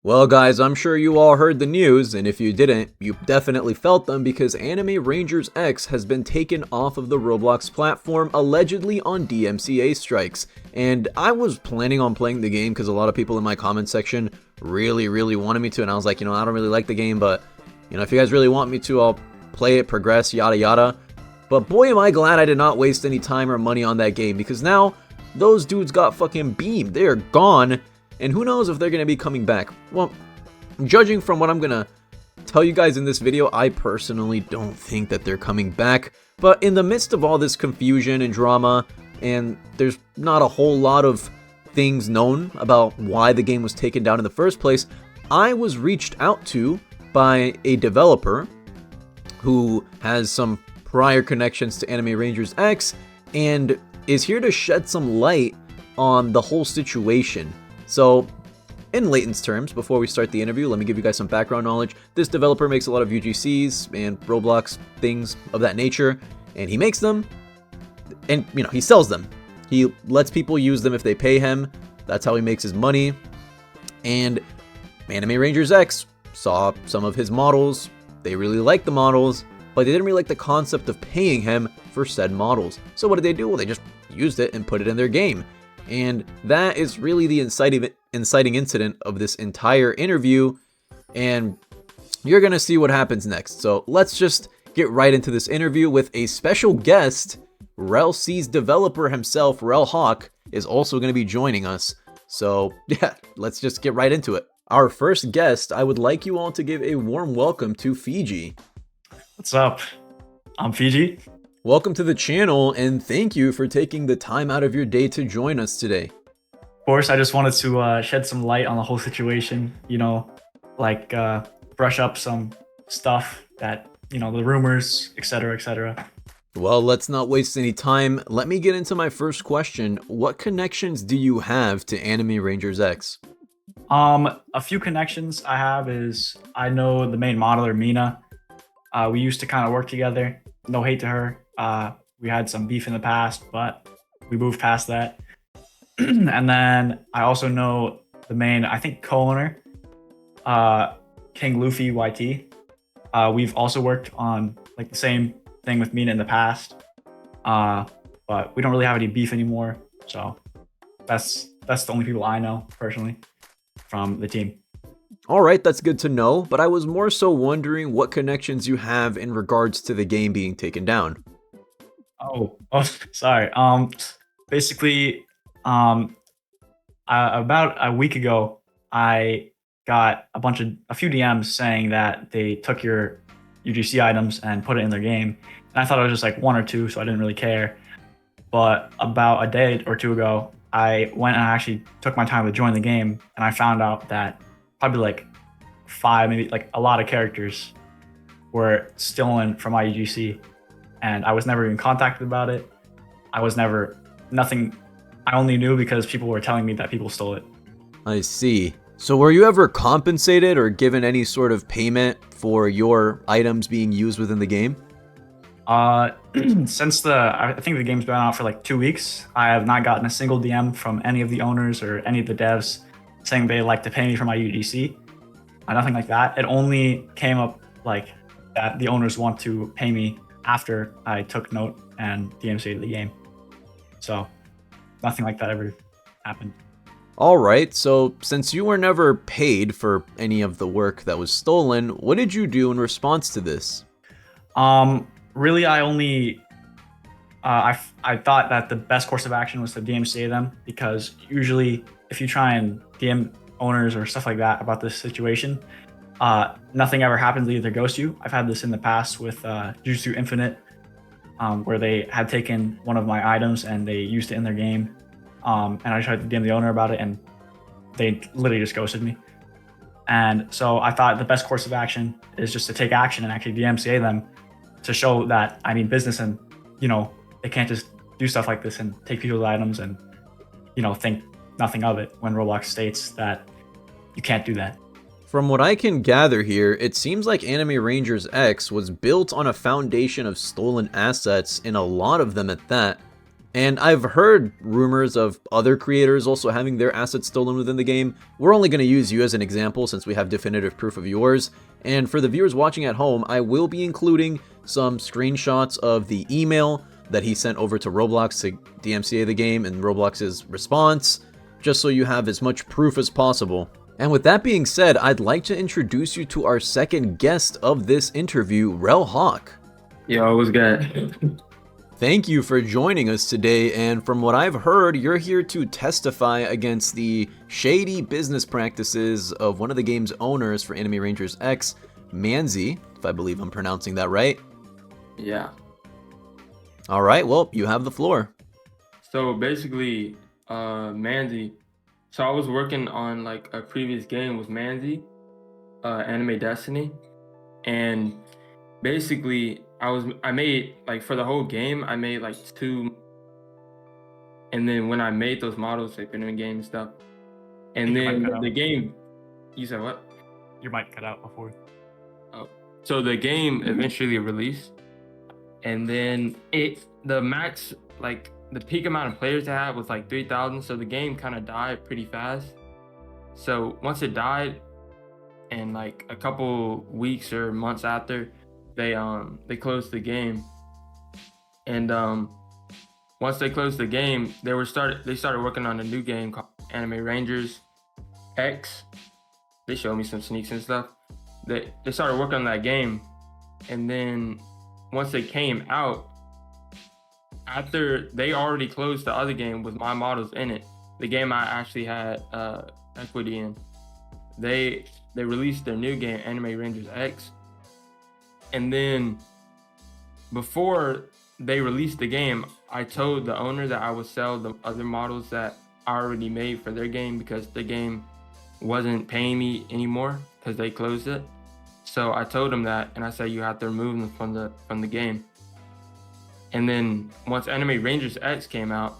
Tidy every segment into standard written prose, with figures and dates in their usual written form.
Well guys, I'm sure you all heard the news, and if you didn't, you definitely felt them because Anime Rangers X has been taken off of the Roblox platform, allegedly on DMCA strikes. And I was planning on playing the game because a lot of people in my comment section really wanted me to, and I was like, I don't really like the game, but if you guys really want me to, I'll play it, progress, yada yada. But boy am I glad I did not waste any time or money on that game, because now those dudes got fucking beamed. They are gone. And who knows if they're going to be coming back. Well, judging from what I'm going to tell you guys in this video, I personally don't think that they're coming back. But in the midst of all this confusion and drama, and there's not a whole lot of things known about why the game was taken down in the first place, I was reached out to by a developer who has some prior connections to Anime Rangers X and is here to shed some light on the whole situation. So, in layman's terms, before we start the interview, let me give you guys some background knowledge. This developer makes a lot of UGCs and Roblox things of that nature, and he makes them, and he sells them. He lets people use them if they pay him. That's how he makes his money. And Anime Rangers X saw some of his models. They really liked the models, but they didn't really like the concept of paying him for said models. So what did they do? Well, they just used it and put it in their game. And that is really the inciting incident of this entire interview, and you're going to see what happens next. So let's just get right into this interview with a special guest. Rel C's developer himself, Rel Hawk, is also going to be joining us. So yeah, let's just get right into it. Our first guest, I would like you all to give a warm welcome to Fiji. What's up? I'm Fiji. Welcome to the channel, and thank you for taking the time out of your day to join us today. Of course, I just wanted to shed some light on the whole situation, brush up some stuff that, the rumors, etc., etc. Well, let's not waste any time. Let me get into my first question. What connections do you have to Anime Rangers X? A few connections I have is I know the main modeler, Mina. We used to kind of work together. No hate to her. We had some beef in the past, but we moved past that. And then I also know the main, I think, co-owner, King Luffy YT. We've also worked on the same thing with Mina in the past, but we don't really have any beef anymore. So that's the only people I know personally from the team. All right, that's good to know, but I was more so wondering what connections you have in regards to the game being taken down. Oh, sorry. Basically, about a week ago, I got a few DMs saying that they took your UGC items and put it in their game. And I thought it was just like one or two, so I didn't really care. But about a day or two ago, I went and I actually took my time to join the game, and I found out that probably five, maybe a lot of characters were stolen from my UGC. And I was never even contacted about it. Nothing. I only knew because people were telling me that people stole it. I see. So were you ever compensated or given any sort of payment for your items being used within the game? Since I think the game's been out for 2 weeks, I have not gotten a single DM from any of the owners or any of the devs saying they'd like to pay me for my UGC. Nothing like that. It only came up that the owners want to pay me after I took note and DMCA'd the game. So nothing like that ever happened. Alright, so since you were never paid for any of the work that was stolen, what did you do in response to this? Really, I only I thought that the best course of action was to DMCA them, because usually if you try and DM owners or stuff like that about this situation, nothing ever happens. They either ghost you. I've had this in the past with Jujutsu Infinite, where they had taken one of my items and they used it in their game, and I tried to DM the owner about it, and they literally just ghosted me. And so I thought the best course of action is just to take action and actually DMCA them to show that I mean business, and they can't just do stuff like this and take people's items and think nothing of it when Roblox states that you can't do that. From what I can gather here, it seems like Anime Rangers X was built on a foundation of stolen assets, and a lot of them at that. And I've heard rumors of other creators also having their assets stolen within the game. We're only going to use you as an example since we have definitive proof of yours. And for the viewers watching at home, I will be including some screenshots of the email that he sent over to Roblox to DMCA the game and Roblox's response, just so you have as much proof as possible. And with that being said, I'd like to introduce you to our second guest of this interview, Rel Hawk. Yo, what's good? Thank you for joining us today, and from what I've heard, you're here to testify against the shady business practices of one of the game's owners for Anime Rangers X, Manzi, if I believe I'm pronouncing that right. Yeah. Alright, well, you have the floor. So basically, Manzi. So I was working on like a previous game with Manzi, Anime Destiny, and basically I made like for the whole game I made like two, and then when I made those models like been in the game and stuff, and then the game. You said what? Your mic cut out before. Oh, so the game eventually released, and then the max, like the peak amount of players to have was like 3,000. So the game kind of died pretty fast. So once it died, and like a couple weeks or months after, they closed the game. And once they closed the game, they started working on a new game called Anime Rangers X. They showed me some sneaks and stuff. They started working on that game, and then once they came out, after they already closed the other game with my models in it, the game I actually had equity in, they released their new game, Anime Rangers X. And then before they released the game, I told the owner that I would sell the other models that I already made for their game because the game wasn't paying me anymore because they closed it. So I told him that, and I said you have to remove them from the game. And then once Anime Rangers X came out,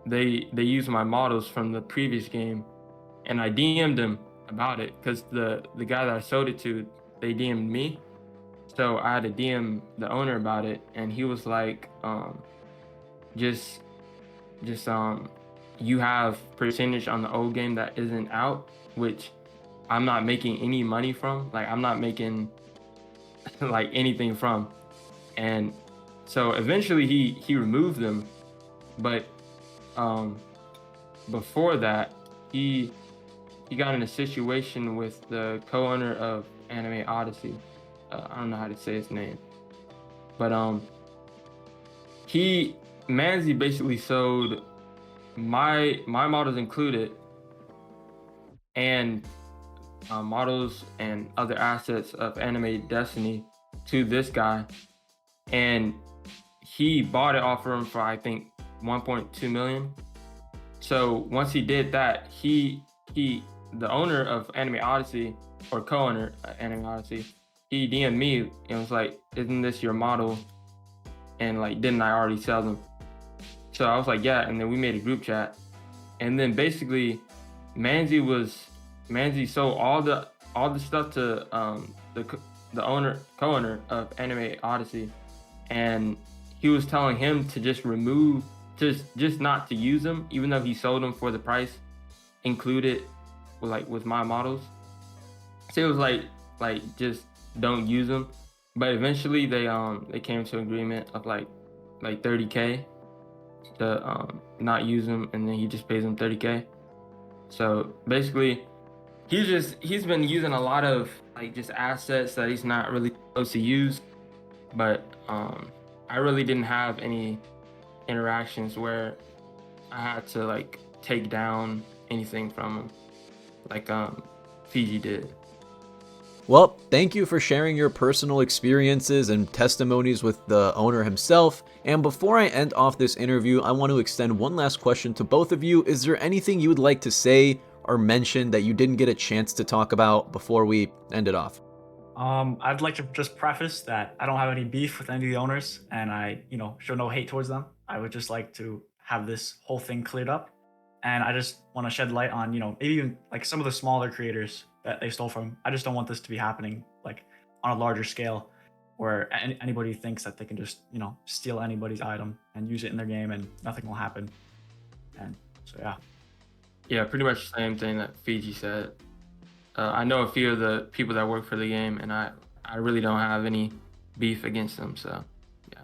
they used my models from the previous game, and I DM'd them about it because the guy that I sold it to, they DM'd me. So I had to DM the owner about it, and he was like, just you have percentage on the old game that isn't out, which I'm not making any money from. Like I'm not making like anything from. And so eventually he removed them, but before that he got in a situation with the co-owner of Anime Odyssey. I don't know how to say his name, but Manzi basically sold my models included, and models and other assets of Anime Destiny to this guy, and he bought it off of him for I think 1.2 million. So once he did that, the owner of Anime Odyssey, or co-owner Anime Odyssey, he DM'd me and was like, "Isn't this your model?" And like, didn't I already sell them? So I was like, yeah. And then we made a group chat, and then basically, Manzi sold all the stuff to the co-owner of Anime Odyssey, and he was telling him to just remove, just not to use them, even though he sold them for the price included with my models. So it was like just don't use them. But eventually they came to an agreement of like 30K to not use them, and then he just pays them 30K. So basically he's been using a lot of like just assets that he's not really supposed to use. But I really didn't have any interactions where I had to like take down anything from him like Fiji did. Well, thank you for sharing your personal experiences and testimonies with the owner himself. And before I end off this interview, I want to extend one last question to both of you. Is there anything you would like to say or mention that you didn't get a chance to talk about before we end it off? I'd like to just preface that I don't have any beef with any of the owners, and I, show no hate towards them. I would just like to have this whole thing cleared up, and I just want to shed light on, maybe even like some of the smaller creators that they stole from. I just don't want this to be happening like on a larger scale, where anybody thinks that they can just, you know, steal anybody's item and use it in their game and nothing will happen. And so, yeah. Yeah, pretty much the same thing that Fiji said. I know a few of the people that work for the game, and I really don't have any beef against them, so yeah.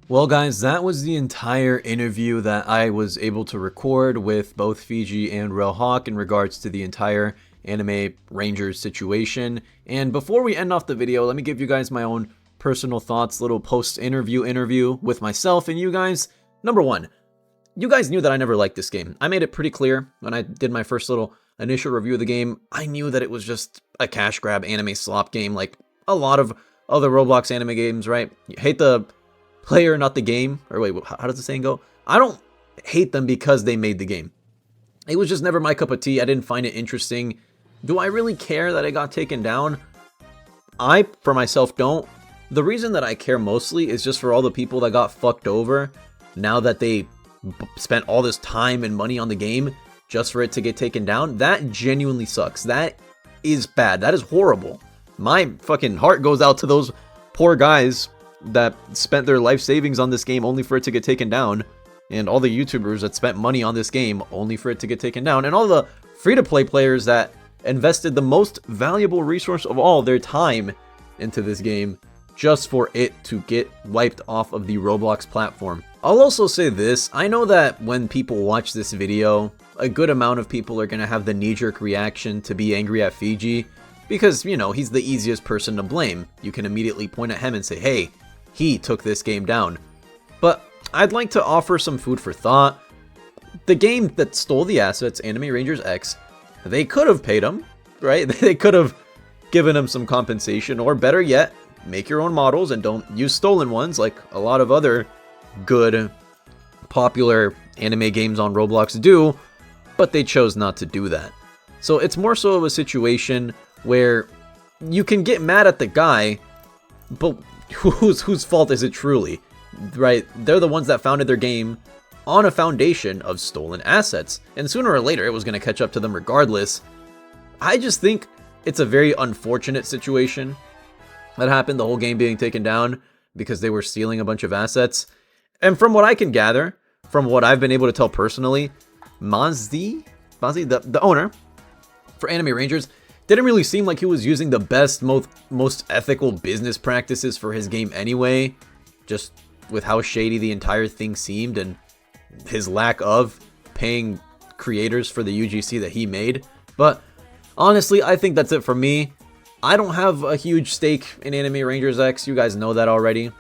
Well, guys, that was the entire interview that I was able to record with both Fiji and Real Hawk in regards to the entire Anime Rangers situation. And before we end off the video, let me give you guys my own personal thoughts, little post-interview with myself and you guys. Number one, you guys knew that I never liked this game. I made it pretty clear when I did my first little initial review of the game. I knew that it was just a cash grab anime slop game like a lot of other Roblox anime games, right? You hate the player, not the game. Or wait, how does the saying go? I don't hate them because they made the game. It was just never my cup of tea. I didn't find it interesting. Do I really care that it got taken down? I, for myself, don't. The reason that I care mostly is just for all the people that got fucked over now that they spent all this time and money on the game just for it to get taken down. That genuinely sucks. That is bad. That is horrible. My fucking heart goes out to those poor guys that spent their life savings on this game only for it to get taken down, and all the YouTubers that spent money on this game only for it to get taken down, and all the free-to-play players that invested the most valuable resource of all, their time, into this game just for it to get wiped off of the Roblox platform. I'll also say this, I know that when people watch this video, a good amount of people are going to have the knee-jerk reaction to be angry at Fiji, because, you know, he's the easiest person to blame. You can immediately point at him and say, hey, he took this game down. But I'd like to offer some food for thought. The game that stole the assets, Anime Rangers X, they could have paid him, right? They could have given him some compensation, or better yet, make your own models and don't use stolen ones like a lot of other good, popular anime games on Roblox do, but they chose not to do that. So it's more so of a situation where you can get mad at the guy, but whose fault is it truly, right? They're the ones that founded their game on a foundation of stolen assets, and sooner or later it was going to catch up to them regardless. I just think it's a very unfortunate situation that happened, the whole game being taken down because they were stealing a bunch of assets. And from what I can gather, from what I've been able to tell personally, Mazzi, the owner for Anime Rangers, didn't really seem like he was using the best, most ethical business practices for his game anyway, just with how shady the entire thing seemed and his lack of paying creators for the UGC that he made. But honestly, I think that's it for me. I don't have a huge stake in Anime Rangers X, you guys know that already.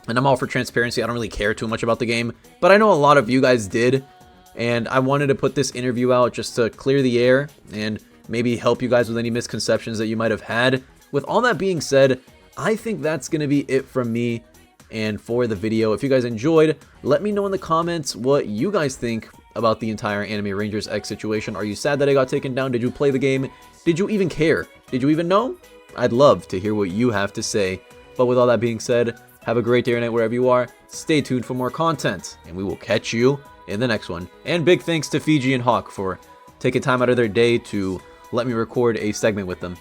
And I'm all for transparency, I don't really care too much about the game, but I know a lot of you guys did, and I wanted to put this interview out just to clear the air and maybe help you guys with any misconceptions that you might have had. With all that being said, I think that's going to be it from me and for the video. If you guys enjoyed, let me know in the comments what you guys think about the entire Anime Rangers X situation. Are you sad that it got taken down? Did you play the game? Did you even care? Did you even know? I'd love to hear what you have to say. But with all that being said, have a great day or night wherever you are. Stay tuned for more content, and we will catch you in the next one. And big thanks to Fiji and Hawk for taking time out of their day to let me record a segment with them.